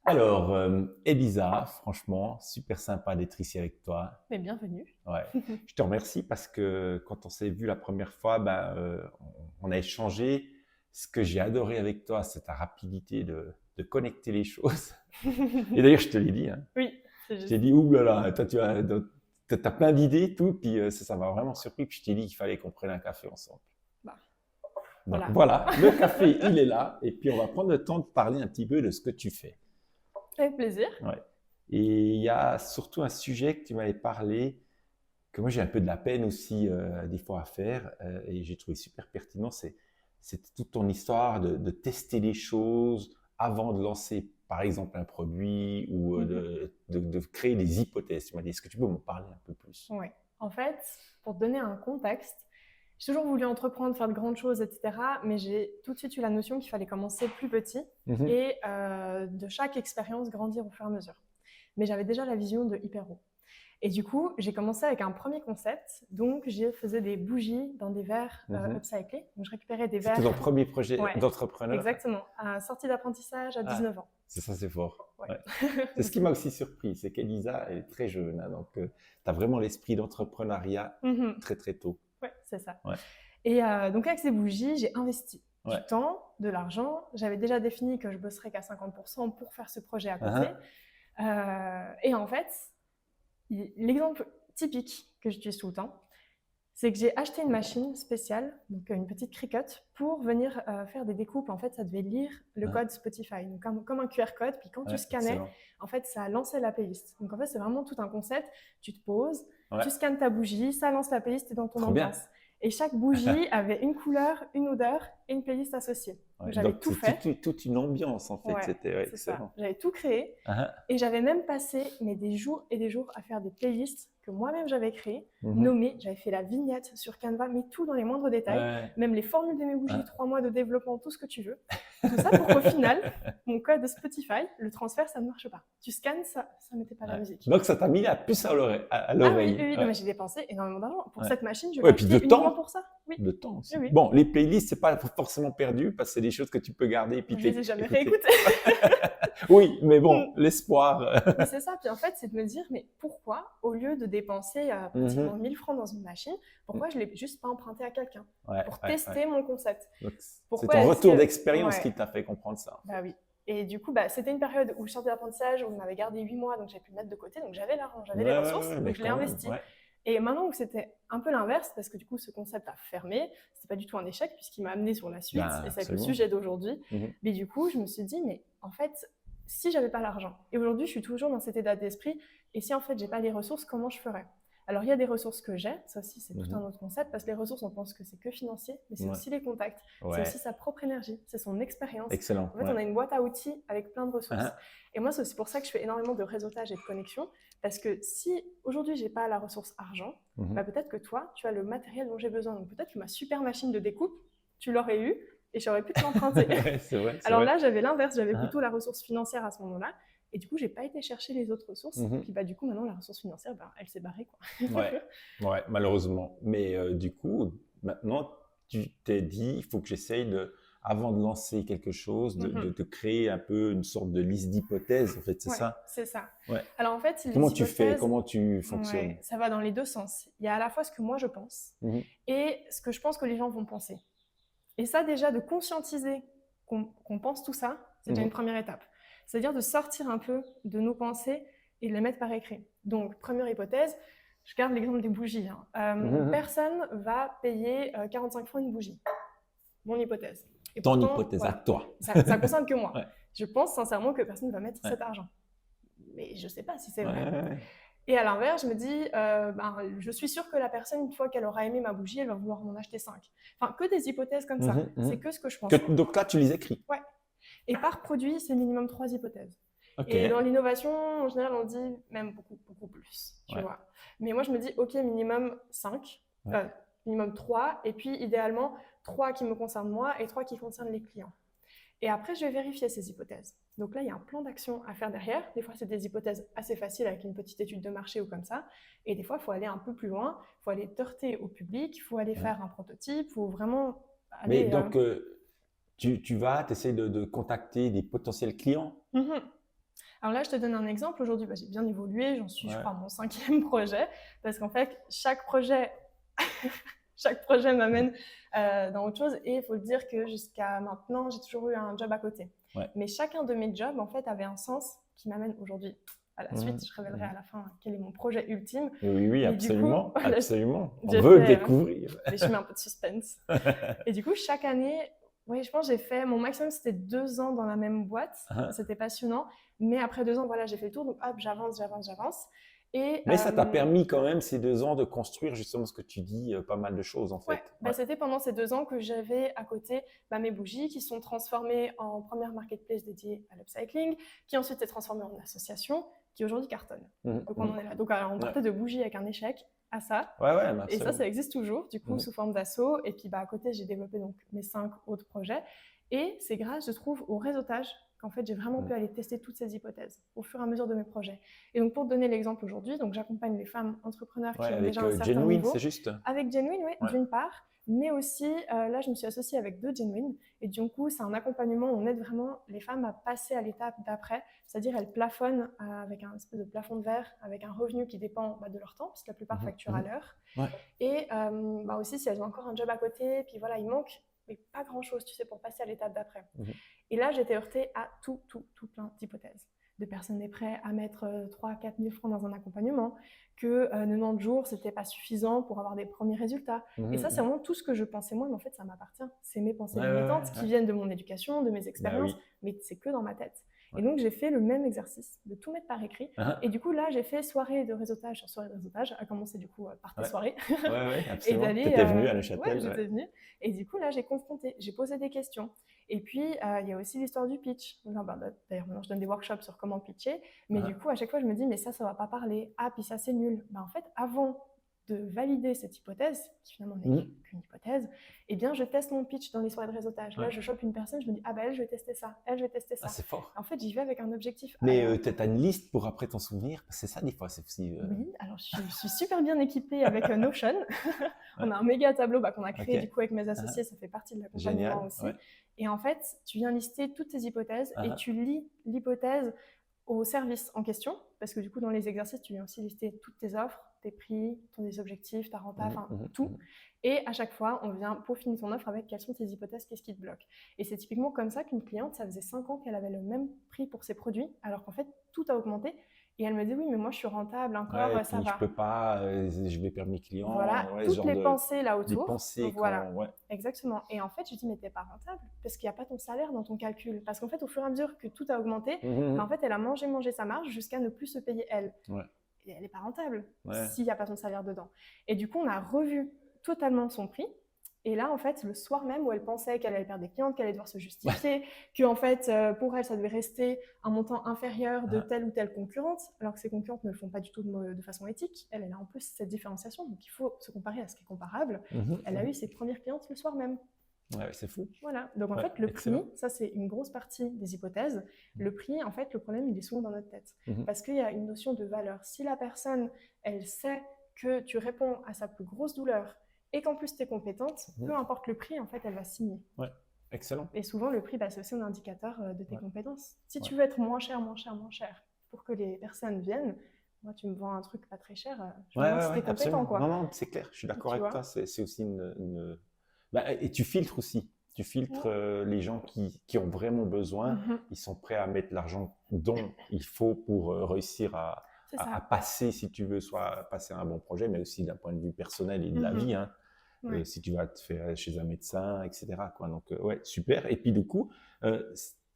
Alors, Elisa, franchement, super sympa d'être ici avec toi. Mais bienvenue. Ouais. Je te remercie parce que quand on s'est vu la première fois, on a échangé. Ce que j'ai adoré avec toi, c'est ta rapidité de connecter les choses. Et d'ailleurs, je te l'ai dit, hein. Oui, c'est Je t'ai juste. dit, ouh là là, toi, tu as plein d'idées, tout. Puis ça m'a vraiment surpris. Puis je t'ai dit qu'il fallait qu'on prenne un café ensemble. Bah, Donc voilà. voilà, le café, il est là. Et puis on va prendre le temps de parler un petit peu de ce que tu fais. Avec plaisir. Ouais. Et il y a surtout un sujet que tu m'avais parlé, que moi j'ai un peu de la peine aussi des fois à faire, et j'ai trouvé super pertinent, c'est toute ton histoire de tester les choses avant de lancer par exemple un produit ou de créer des hypothèses. Tu m'as dit, est-ce que tu peux m'en parler un peu plus? Ouais. En fait, pour te donner un contexte, j'ai toujours voulu entreprendre, faire de grandes choses, etc. Mais j'ai tout de suite eu la notion qu'il fallait commencer plus petit Mhm. et de chaque expérience grandir au fur et à mesure. Mais j'avais déjà la vision de Hypero. Et du coup, j'ai commencé avec un premier concept. Donc, je faisais des bougies dans des verres Mhm. upcyclés. Donc, je récupérais des C'était verres. ton premier projet Ouais, d'entrepreneur? exactement. À sortie d'apprentissage à Ah, 19 ans. c'est ça, c'est fort. Ouais. Ouais. C'est ce qui m'a aussi surpris, c'est qu'Elisa, elle est très jeune, hein, donc tu as vraiment l'esprit d'entrepreneuriat Mhm. très très tôt. Ouais, c'est ça. Ouais. Et donc avec ces bougies, j'ai investi Ouais. du temps, de l'argent. J'avais déjà défini que je bosserais qu'à 50% pour faire ce projet à côté. Et en fait, l'exemple typique que j'utilise tout le temps, c'est que j'ai acheté une machine spéciale, donc une petite Cricut, pour venir faire des découpes. En fait, ça devait lire le code Spotify, donc comme un QR code. Puis quand tu scannais, excellent. en fait, ça lançait la playlist. Donc en fait, c'est vraiment tout un concept. Tu te poses, Ouais. tu scannes ta bougie, ça lance la playlist et dans ton Trop bien. ambiance. Et chaque bougie avait une couleur, une odeur et une playlist associée. Ouais, Donc j'avais donc tout c'est fait. toute une ambiance en fait, Ouais, c'était c'est excellent. ça. J'avais tout créé. Uh-huh. Et j'avais même passé des jours et des jours à faire des playlists que moi-même j'avais créées, Mhm. nommées. J'avais fait la vignette sur Canva, mais tout dans les moindres détails. Ouais. Même les formules de mes bougies, 3 mois de développement, tout ce que tu veux. Tout ça pour qu'au final, mon code Spotify, le transfert, ça ne marche pas. Tu scannes, ça ne mettait pas la musique. Donc ça t'a mis la puce à l'oreille. Ah oui, oui, non, mais j'ai dépensé énormément d'argent. Pour cette machine, je l'ai puis achetée de uniquement temps. pour ça. Oui. De temps aussi. Oui. Bon, les playlists, c'est pas forcément perdu parce que c'est des choses que tu peux garder. Et puis je les ai jamais réécoutées. Oui, mais bon, l'espoir. Mais c'est ça. Puis en fait, c'est de me dire, mais pourquoi, au lieu de dépenser pratiquement 1000 francs dans une machine, pourquoi je ne l'ai juste pas emprunté à quelqu'un pour tester mon concept? C'est ton retour d'expérience qui t'a fait comprendre ça. Bah oui. Et du coup, c'était une période où je sortais d'apprentissage, où on m'avait gardé 8 mois, donc j'avais pu le mettre de côté. Donc j'avais l'argent, j'avais les ressources, donc je l'ai investi. Et maintenant où c'était un peu l'inverse, parce que du coup, ce concept a fermé, c'était pas du tout un échec, puisqu'il m'a amené sur la suite, et c'est le sujet d'aujourd'hui. Mais du coup, je me suis dit, mais en fait, si j'avais pas l'argent, et aujourd'hui, je suis toujours dans cet état d'esprit, et si en fait, j'ai pas les ressources, comment je ferais? Alors, il y a des ressources que j'ai, ça aussi, c'est tout un autre concept, parce que les ressources, on pense que c'est que financier, mais c'est aussi les contacts, c'est aussi sa propre énergie, c'est son expérience. Excellent. En fait, on a une boîte à outils avec plein de ressources. Et moi, c'est aussi pour ça que je fais énormément de réseautage et de connexion, parce que si aujourd'hui, j'ai pas la ressource argent, peut-être que toi, tu as le matériel dont j'ai besoin. Donc peut-être que ma super machine de découpe, tu l'aurais eu et j'aurais pu te l'emprunter. Alors là, j'avais l'inverse, j'avais plutôt la ressource financière à ce moment-là. Et du coup, j'ai pas été chercher les autres ressources. Puis du coup, maintenant, la ressource financière, elle s'est barrée, quoi. Ouais, malheureusement. Mais du coup, maintenant, tu t'es dit, il faut que j'essaye avant de lancer quelque chose, de créer un peu une sorte de liste d'hypothèses, en fait, c'est ça? C'est ça. Ouais. Alors en fait, comment tu fais? Comment tu fonctionnes? Ça va dans les deux sens. Il y a à la fois ce que moi je pense et ce que je pense que les gens vont penser. Et ça, déjà, de conscientiser qu'on pense tout ça, c'est déjà une première étape. C'est-à-dire de sortir un peu de nos pensées et de les mettre par écrit. Donc, première hypothèse, je garde l'exemple des bougies. Personne va payer 45 francs une bougie. Mon hypothèse. Et ton hypothèse, à toi. Ça ne concerne que moi. Je pense sincèrement que personne ne va mettre cet argent. Mais je ne sais pas si c'est vrai. Et à l'inverse, je me dis, je suis sûre que la personne, une fois qu'elle aura aimé ma bougie, elle va vouloir m'en acheter 5. Enfin, que des hypothèses comme ça. C'est que ce que je pense. Donc là, tu les écris. Ouais. Et par produit, c'est minimum 3 hypothèses. Et dans l'innovation, en général, on dit même beaucoup, beaucoup plus. Tu vois. Mais moi, je me dis, OK, minimum 5, minimum 3, et puis idéalement, 3 qui me concernent moi et 3 qui concernent les clients. Et après, je vais vérifier ces hypothèses. Donc là, il y a un plan d'action à faire derrière. Des fois, c'est des hypothèses assez faciles avec une petite étude de marché ou comme ça. Et des fois, il faut aller un peu plus loin. Il faut aller heurter au public. Il faut aller faire un prototype. Il faut vraiment aller… Mais donc, tu essaies de contacter des potentiels clients? Alors là, je te donne un exemple. Aujourd'hui, j'ai bien évolué. J'en suis, je crois, à mon 5e projet. Parce qu'en fait, chaque projet m'amène dans autre chose. Et il faut le dire que jusqu'à maintenant, j'ai toujours eu un job à côté. Mais chacun de mes jobs, en fait, avait un sens qui m'amène aujourd'hui à la suite. Je révélerai à la fin quel est mon projet ultime. Oui, absolument. Coup, absolument. On veut découvrir. Mais je mets un peu de suspense. Et du coup, chaque année, oui, je pense que j'ai fait, mon maximum, c'était 2 ans dans la même boîte. C'était passionnant. Mais après 2 ans, voilà, j'ai fait le tour. Donc, hop, j'avance. Mais ça t'a permis quand même, ces 2 ans, de construire justement ce que tu dis, pas mal de choses en fait. C'était pendant ces 2 ans que j'avais à côté mes bougies qui sont transformées en première marketplace dédiée à l'upcycling, qui ensuite est transformée en association, qui aujourd'hui cartonne. Donc on en est là. Donc alors, on partait de bougies avec un échec à ça. Et ça existe toujours, du coup, sous forme d'asso. Et puis à côté, j'ai développé donc mes 5 autres projets. Et c'est grâce, je trouve, au réseautage qu'en fait, j'ai vraiment pu aller tester toutes ces hypothèses au fur et à mesure de mes projets. Et donc, pour te donner l'exemple aujourd'hui, donc j'accompagne les femmes entrepreneurs qui ont déjà un certain Genuine, niveau. c'est juste. Avec Genuine, d'une part, mais aussi, là, je me suis associée avec 2 Genuine. Et du coup, c'est un accompagnement où on aide vraiment les femmes à passer à l'étape d'après. C'est-à-dire, elles plafonnent avec un espèce de plafond de verre, avec un revenu qui dépend de leur temps, parce que la plupart facturent à l'heure. Et aussi, si elles ont encore un job à côté, puis voilà, il manque mais pas grand-chose, tu sais, pour passer à l'étape d'après. Et là, j'étais heurtée à tout plein d'hypothèses. De personnes étaient prêtes à mettre 3-4 000 francs dans un accompagnement, que 90 jours, c'était pas suffisant pour avoir des premiers résultats. Et ça, c'est vraiment tout ce que je pensais moi, mais en fait, ça m'appartient. C'est mes pensées limitantes qui viennent de mon éducation, de mes expériences, mais c'est que dans ma tête. Et donc, j'ai fait le même exercice de tout mettre par écrit. Et du coup, là, j'ai fait soirée de réseautage sur soirée de réseautage, à commencer du coup par tes soirées. Absolument. Tu étais venue à Neuchâtel. J'étais venue. Et du coup, là, j'ai confronté, j'ai posé des questions. Et puis, il y a aussi l'histoire du pitch. D'ailleurs, maintenant, je donne des workshops sur comment pitcher. Mais du coup, à chaque fois, je me dis, mais ça va pas parler. Ah, puis ça, c'est nul. En fait, avant de valider cette hypothèse, qui finalement n'est qu'une hypothèse, eh bien, je teste mon pitch dans les soirées de réseautage. Là, je chope une personne, je me dis, ah elle, je vais tester ça. Elle, je vais tester ça. C'est fort. En fait, j'y vais avec un objectif. Mais tu as une liste pour après t'en souvenir? C'est ça, des fois, c'est aussi… Oui, alors je suis super bien équipée avec Notion. On a un méga tableau qu'on a créé du coup avec mes associés, ça fait partie de l'accompagnement aussi. Et en fait, tu viens lister toutes tes hypothèses et tu lis l'hypothèse au service en question, parce que du coup, dans les exercices, tu viens aussi lister toutes tes offres, tes prix, tes objectifs, ta renta, tout. Et à chaque fois, on vient peaufiner ton offre avec quelles sont tes hypothèses, qu'est-ce qui te bloque. Et c'est typiquement comme ça qu'une cliente, ça faisait 5 ans qu'elle avait le même prix pour ses produits, alors qu'en fait, tout a augmenté. Et elle me dit, oui, mais moi, je suis rentable encore, ça va. Je peux pas, je vais perdre mes clients. Voilà, toutes les pensées là autour. Les pensées, voilà, exactement. Et en fait, je dis, mais t'es pas rentable parce qu'il n'y a pas ton salaire dans ton calcul. Parce qu'en fait, au fur et à mesure que tout a augmenté, en fait, elle a mangé sa marge jusqu'à ne plus se payer elle. Et elle n'est pas rentable s'il n'y a pas son salaire dedans. Et du coup, on a revu totalement son prix. Et là, en fait, le soir même où elle pensait qu'elle allait perdre des clientes, qu'elle allait devoir se justifier, que en fait, pour elle, ça devait rester un montant inférieur de telle ou telle concurrente, alors que ces concurrentes ne le font pas du tout de façon éthique. Elle a en plus cette différenciation, donc il faut se comparer à ce qui est comparable. Elle a eu ses premières clientes le soir même. Ouais, c'est fou. Voilà, donc en fait, le prix, ça c'est une grosse partie des hypothèses. Le prix, en fait, le problème, il est souvent dans notre tête. Parce qu'il y a une notion de valeur. Si la personne, elle sait que tu réponds à sa plus grosse douleur, et qu'en plus tu es compétente, peu importe le prix, en fait, elle va signer. Ouais, excellent. Et souvent, le prix, c'est aussi un indicateur de tes compétences. Si tu veux être moins cher, pour que les personnes viennent, moi, tu me vends un truc pas très cher, je me demande si tu es compétent. Quoi. Non, c'est clair, je suis d'accord avec toi. C'est aussi une… et tu filtres aussi. Tu filtres les gens qui ont vraiment besoin. Ils sont prêts à mettre l'argent dont il faut pour réussir à passer, si tu veux, soit passer un bon projet, mais aussi d'un point de vue personnel et de la vie. Si tu vas te faire chez un médecin, etc. Donc, super. Et puis, du coup,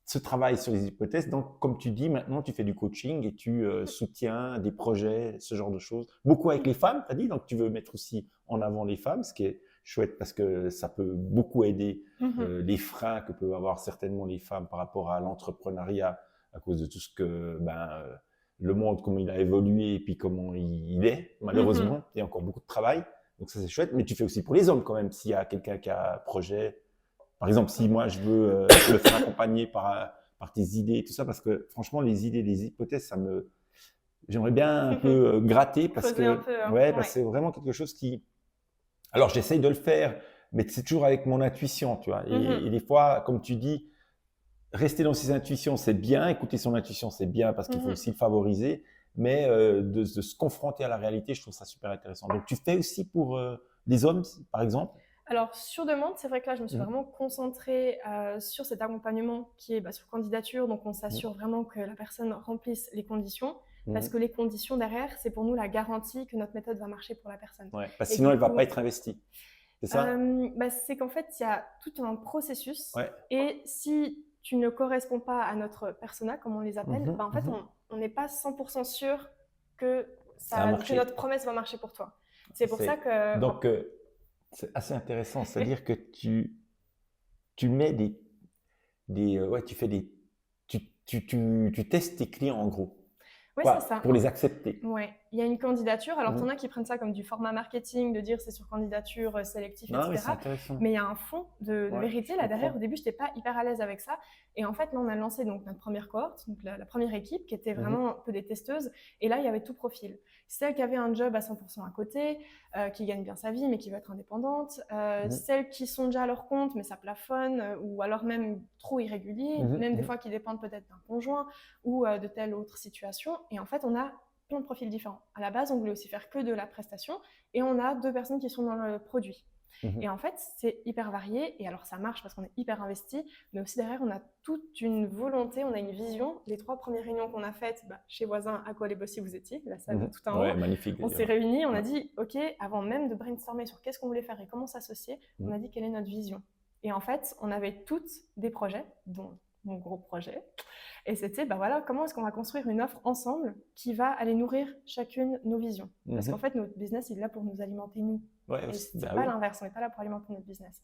ce travail sur les hypothèses, donc, comme tu dis, maintenant, tu fais du coaching et tu soutiens des projets, ce genre de choses. Beaucoup avec les femmes, tu as dit, donc tu veux mettre aussi en avant les femmes, ce qui est chouette parce que ça peut beaucoup aider les freins que peuvent avoir certainement les femmes par rapport à l'entrepreneuriat à cause de tout ce que… le monde, comment il a évolué et puis comment il est, malheureusement. Il y a encore beaucoup de travail. Donc ça, c'est chouette. Mais tu fais aussi pour les hommes quand même. S'il y a quelqu'un qui a un projet, par exemple, si moi, je veux le faire accompagner par tes idées et tout ça, parce que franchement, les idées, les hypothèses, j'aimerais bien un peu gratter parce que parce que c'est vraiment quelque chose qui… Alors, j'essaye de le faire, mais c'est toujours avec mon intuition, tu vois. Et des fois, comme tu dis, rester dans ses intuitions, c'est bien. Écouter son intuition, c'est bien parce qu'il faut aussi le favoriser. Mais de se confronter à la réalité, je trouve ça super intéressant. Donc, tu fais aussi pour les hommes, par exemple? Alors, sur demande, c'est vrai que là, je me suis vraiment concentrée sur cet accompagnement qui est sur candidature. Donc, on s'assure vraiment que la personne remplisse les conditions. Parce que les conditions derrière, c'est pour nous la garantie que notre méthode va marcher pour la personne. Ouais, parce que sinon, elle ne va pas être investie. C'est ça? C'est qu'en fait, il y a tout un processus. Ouais. Et si tu ne corresponds pas à notre persona, comme on les appelle, en fait, on n'est pas 100% sûr que notre promesse va marcher pour toi. C'est pour ça que… Donc, c'est assez intéressant. C'est-à-dire que tu mets tu testes tes clients en gros. Oui, c'est ça. Pour les accepter. Oui, il y a une candidature. Alors, t'en as qui prennent ça comme du format marketing, de dire c'est sur candidature, sélectif, etc. Oui, c'est intéressant. Mais il y a un fond de vérité là derrière. Au début, je n'étais pas hyper à l'aise avec ça. Et en fait, là, on a lancé donc, notre première cohorte, donc la première équipe qui était vraiment un peu des testeuses. Et là, il y avait tout profil. Celle qui avait un job à 100% à côté, qui gagne bien sa vie, mais qui veut être indépendante. Celles qui sont déjà à leur compte, mais ça plafonne, ou alors même trop irrégulier, même des fois qui dépendent peut-être d'un conjoint ou de telle autre situation. Et en fait, on a plein de profils différents. À la base, on voulait aussi faire que de la prestation et on a 2 personnes qui sont dans le produit. Et en fait, c'est hyper varié et alors ça marche parce qu'on est hyper investi, mais aussi derrière, on a toute une volonté, on a une vision. Les 3 premières réunions qu'on a faites chez Voisins, à quoi les Bossy vous étiez, la salle tout en haut. Magnifique. On s'est réunis, on a dit, OK, avant même de brainstormer sur qu'est-ce qu'on voulait faire et comment s'associer, on a dit quelle est notre vision. Et en fait, on avait toutes des projets, dont mon gros projet. Et c'était, comment est-ce qu'on va construire une offre ensemble qui va aller nourrir chacune nos visions. Parce qu'en fait, notre business, il est là pour nous alimenter nous. Et c'est pas l'inverse, on n'est pas là pour alimenter notre business.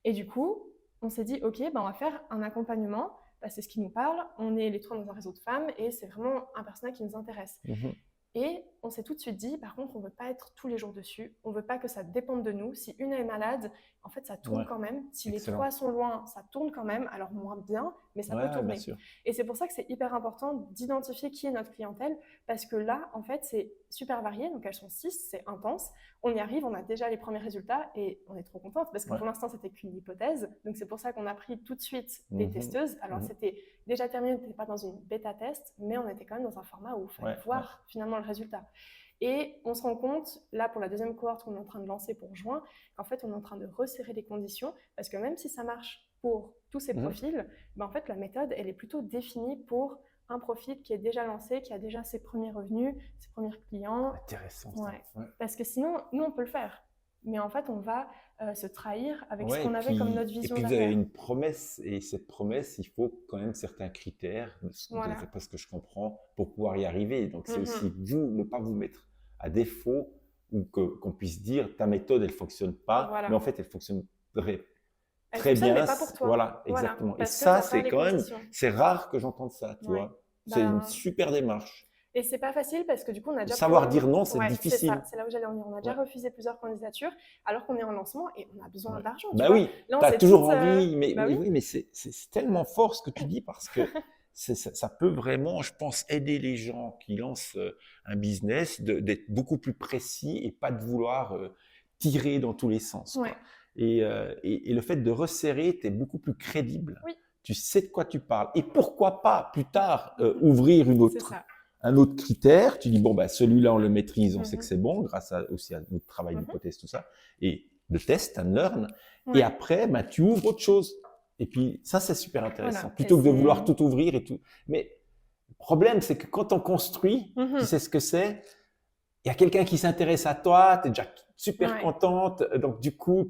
Et du coup, on s'est dit, OK, on va faire un accompagnement. C'est ce qui nous parle. On est les 3 dans un réseau de femmes et c'est vraiment un personnage qui nous intéresse. Et on s'est tout de suite dit, par contre, on ne veut pas être tous les jours dessus. On ne veut pas que ça dépende de nous. Si une est malade, en fait, ça tourne quand même. Si les 3 sont loin, ça tourne quand même. Alors, moins bien, mais ça peut tourner. Et c'est pour ça que c'est hyper important d'identifier qui est notre clientèle. Parce que là, en fait, c'est super varié. Donc, elles sont 6, c'est intense. On y arrive, on a déjà les premiers résultats et on est trop contente parce que pour l'instant, c'était qu'une hypothèse. Donc, c'est pour ça qu'on a pris tout de suite des testeuses. Alors, c'était déjà terminé, on n'était pas dans une bêta-test, mais on était quand même dans un format où il fallait voir finalement le résultat. Et on se rend compte, là pour la deuxième cohorte qu'on est en train de lancer pour juin, qu'en fait on est en train de resserrer les conditions parce que même si ça marche pour tous ces profils, en fait la méthode elle est plutôt définie pour un profil qui est déjà lancé, qui a déjà ses premiers revenus, ses premiers clients. Intéressant. Parce que sinon, nous on peut le faire. Mais en fait, on va se trahir avec ce qu'on avait comme notre vision. Et puis, vous avez une promesse, et cette promesse, il faut quand même certains critères, parce que je comprends, pour pouvoir y arriver. Donc, c'est aussi vous, ne pas vous mettre à défaut, ou qu'on puisse dire, ta méthode, elle ne fonctionne pas, mais en fait, elle fonctionnerait très bien. Mais pas pour toi. Voilà, exactement. Et ça, c'est quand même, c'est rare que j'entende ça, tu vois. C'est une super démarche. Et c'est pas facile parce que du coup, on a déjà… Savoir dire non, c'est difficile. C'est là où j'allais en venir. On a déjà refusé plusieurs candidatures alors qu'on est en lancement et on a besoin d'argent. Oui, tu as toujours envie, mais mais c'est tellement fort ce que tu dis parce que ça peut vraiment, je pense, aider les gens qui lancent un business d'être beaucoup plus précis et pas de vouloir tirer dans tous les sens. Et le fait de resserrer, tu es beaucoup plus crédible. Tu sais de quoi tu parles. Et pourquoi pas, plus tard, ouvrir un autre critère, tu dis, celui-là, on le maîtrise, on sait que c'est bon, grâce aussi à notre travail d'hypothèse, tout ça, et de test and learn. Et après, tu ouvres autre chose. Et puis, ça, c'est super intéressant. Plutôt que de vouloir tout ouvrir et tout. Mais le problème, c'est que quand on construit, tu sais ce que c'est, il y a quelqu'un qui s'intéresse à toi, tu es déjà super contente, donc du coup,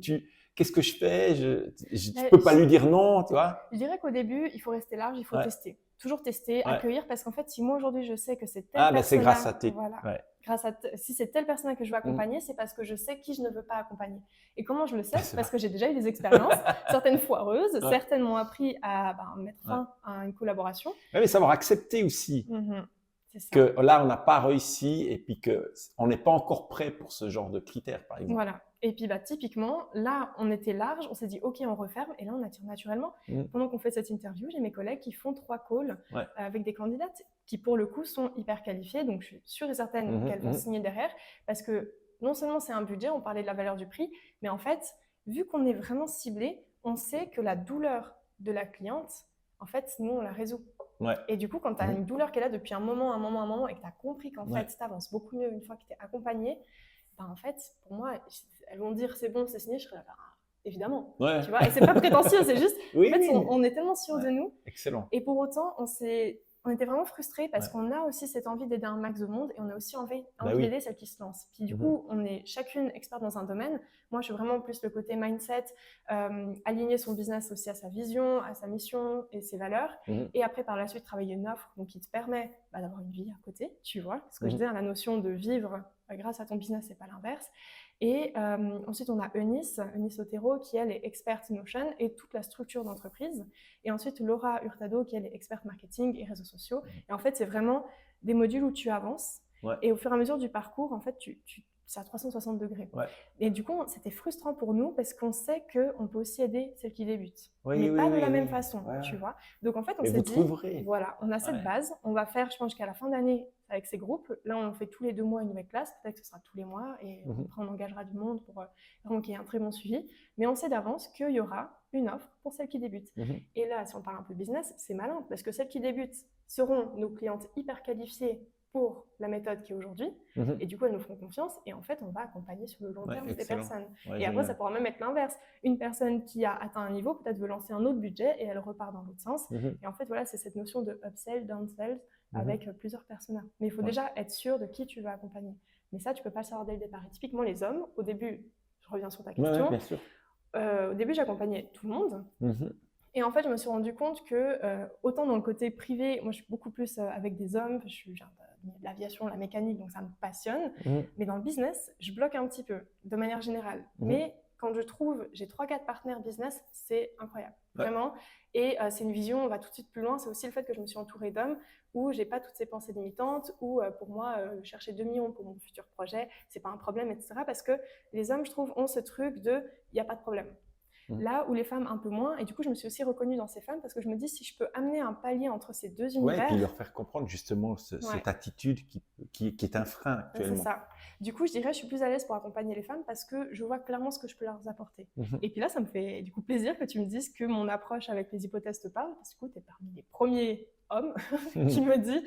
qu'est-ce que je fais? Je ne peux pas lui dire non, tu vois. Je dirais qu'au début, il faut rester large, il faut tester. Toujours tester, accueillir, parce qu'en fait, si moi aujourd'hui je sais que c'est telle personne, c'est grâce à si c'est telle personne que je veux accompagner, c'est parce que je sais qui je ne veux pas accompagner. Et comment je le sais? Parce que j'ai déjà eu des expériences, certaines foireuses, certaines m'ont appris à mettre fin à une collaboration. Mais savoir accepter aussi que là on n'a pas réussi et puis qu'on n'est pas encore prêt pour ce genre de critères, par exemple. Voilà. Et puis typiquement, là, on était large, on s'est dit OK, on referme, et là, on attire naturellement. Pendant qu'on fait cette interview, j'ai mes collègues qui font 3 calls avec des candidates qui, pour le coup, sont hyper qualifiées. Donc, je suis sûre et certaine qu'elles vont signer derrière parce que non seulement c'est un budget, on parlait de la valeur du prix, mais en fait, vu qu'on est vraiment ciblé, on sait que la douleur de la cliente, en fait, nous, on la résout. Ouais. Et du coup, quand tu as une douleur qui est là depuis un moment, et que tu as compris qu'en fait, tu avances beaucoup mieux une fois que tu es accompagné, ben, en fait, pour moi, elles vont dire c'est bon, c'est signé, je serai là, évidemment. Tu vois, et c'est pas prétentieux, c'est juste, en fait, on est tellement sûrs de nous. Excellent. Et pour autant, on était vraiment frustrés parce qu'on a aussi cette envie d'aider un max de monde et on a aussi envie d'aider celles qui se lancent. Puis du coup, on est chacune experte dans un domaine. Moi, je suis vraiment plus le côté mindset, aligner son business aussi à sa vision, à sa mission et ses valeurs. Et après, par la suite, travailler une offre donc, qui te permet d'avoir une vie à côté, tu vois. Ce que je disais, la notion de vivre grâce à ton business, c'est pas l'inverse. Et ensuite, on a Eunice Otero, qui elle est experte Notion et toute la structure d'entreprise. Et ensuite, Laura Hurtado, qui elle est experte marketing et réseaux sociaux. Et en fait, c'est vraiment des modules où tu avances. Et au fur et à mesure du parcours, en fait, c'est à 360 degrés. Et du coup, c'était frustrant pour nous parce qu'on sait qu'on peut aussi aider celles qui débutent. Mais pas de la même façon, tu vois. Donc en fait, on s'est dit, voilà, on a cette base, on va faire, je pense, jusqu'à la fin d'année avec ces groupes. Là, on fait tous les 2 mois une nouvelle classe, peut-être que ce sera tous les mois et après, on engagera du monde pour vraiment qu'il y ait un très bon suivi. Mais on sait d'avance qu'il y aura une offre pour celles qui débutent. Et là, si on parle un peu business, c'est malin parce que celles qui débutent seront nos clientes hyper qualifiées pour la méthode qui est aujourd'hui, et du coup elles nous feront confiance et en fait on va accompagner sur le long terme des personnes. Et après ça pourra même être l'inverse. Une personne qui a atteint un niveau peut-être veut lancer un autre budget et elle repart dans l'autre sens. Et en fait voilà, c'est cette notion de upsell, downsell avec plusieurs personnages. Mais il faut déjà être sûr de qui tu veux accompagner. Mais ça tu peux pas le savoir dès le départ. Et typiquement les hommes, au début, je reviens sur ta question, bien sûr. Au début j'accompagnais tout le monde. Et en fait, je me suis rendu compte que, autant dans le côté privé, moi je suis beaucoup plus avec des hommes, je suis l'aviation, la mécanique, donc ça me passionne. Mais dans le business, je bloque un petit peu, de manière générale. Mais quand j'ai 3-4 partenaires business, c'est incroyable, vraiment. Et c'est une vision, on va tout de suite plus loin. C'est aussi le fait que je me suis entourée d'hommes où j'ai pas toutes ces pensées limitantes, où pour moi, chercher 2 millions pour mon futur projet, c'est pas un problème, etc. Parce que les hommes, je trouve, ont ce truc de « il n'y a pas de problème ». Là où les femmes un peu moins, et du coup je me suis aussi reconnue dans ces femmes parce que je me dis si je peux amener un palier entre ces deux univers. Et puis leur faire comprendre justement cette attitude qui est un frein actuellement. C'est ça. Du coup je dirais je suis plus à l'aise pour accompagner les femmes parce que je vois clairement ce que je peux leur apporter. Et puis là ça me fait du coup plaisir que tu me dises que mon approche avec les hypothèses te parle parce que tu es parmi les premiers hommes qui me dit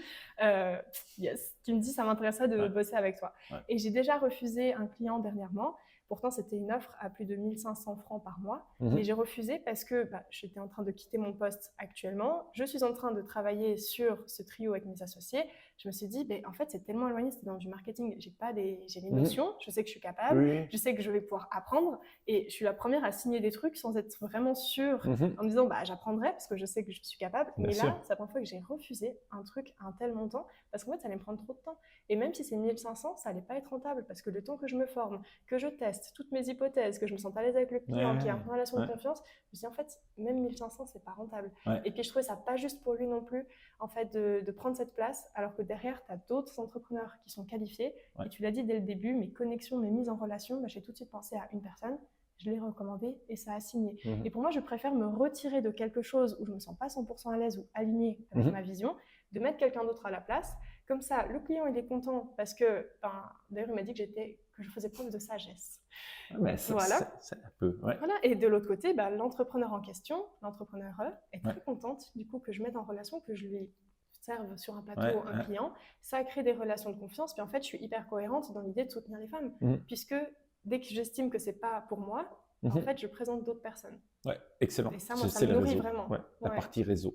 qui me dit ça m'intéresserait de bosser avec toi. Et j'ai déjà refusé un client dernièrement. Pourtant, c'était une offre à plus de 1500 francs par mois. Mais j'ai refusé parce que j'étais en train de quitter mon poste actuellement. Je suis en train de travailler sur ce trio avec mes associés. Je me suis dit, en fait, c'est tellement éloigné, c'était dans du marketing. J'ai les notions, je sais que je suis capable, je sais que je vais pouvoir apprendre. Et je suis la première à signer des trucs sans être vraiment sûre, en me disant, j'apprendrai parce que je sais que je suis capable. Mais là, c'est la première fois que j'ai refusé un truc à un tel montant parce qu'en fait, ça allait me prendre trop de temps. Et même si c'est 1500, ça allait pas être rentable parce que le temps que je me forme, que je teste toutes mes hypothèses, que je me sente à l'aise avec le client, qu'il y a une relation de confiance, je me dis en fait, même 1500, c'est pas rentable. Et puis je trouvais ça pas juste pour lui non plus, en fait, de prendre cette place, alors que derrière, tu as d'autres entrepreneurs qui sont qualifiés. Et tu l'as dit dès le début, mes connexions, mes mises en relation, j'ai tout de suite pensé à une personne, je l'ai recommandé et ça a signé. Et pour moi, je préfère me retirer de quelque chose où je me sens pas 100% à l'aise ou alignée avec ma vision, de mettre quelqu'un d'autre à la place. Comme ça, le client, il est content parce que, d'ailleurs, il m'a dit que je faisais preuve de sagesse. Voilà. Voilà. Et de l'autre côté, l'entrepreneur en question, l'entrepreneur est très contente du coup que je mette en relation, que je lui serve sur un plateau un client. Ça crée des relations de confiance. Puis en fait, je suis hyper cohérente dans l'idée de soutenir les femmes, puisque dès que j'estime que c'est pas pour moi, en fait, je présente d'autres personnes. Excellent. Et ça, moi, ça me nourrit vraiment. La partie réseau.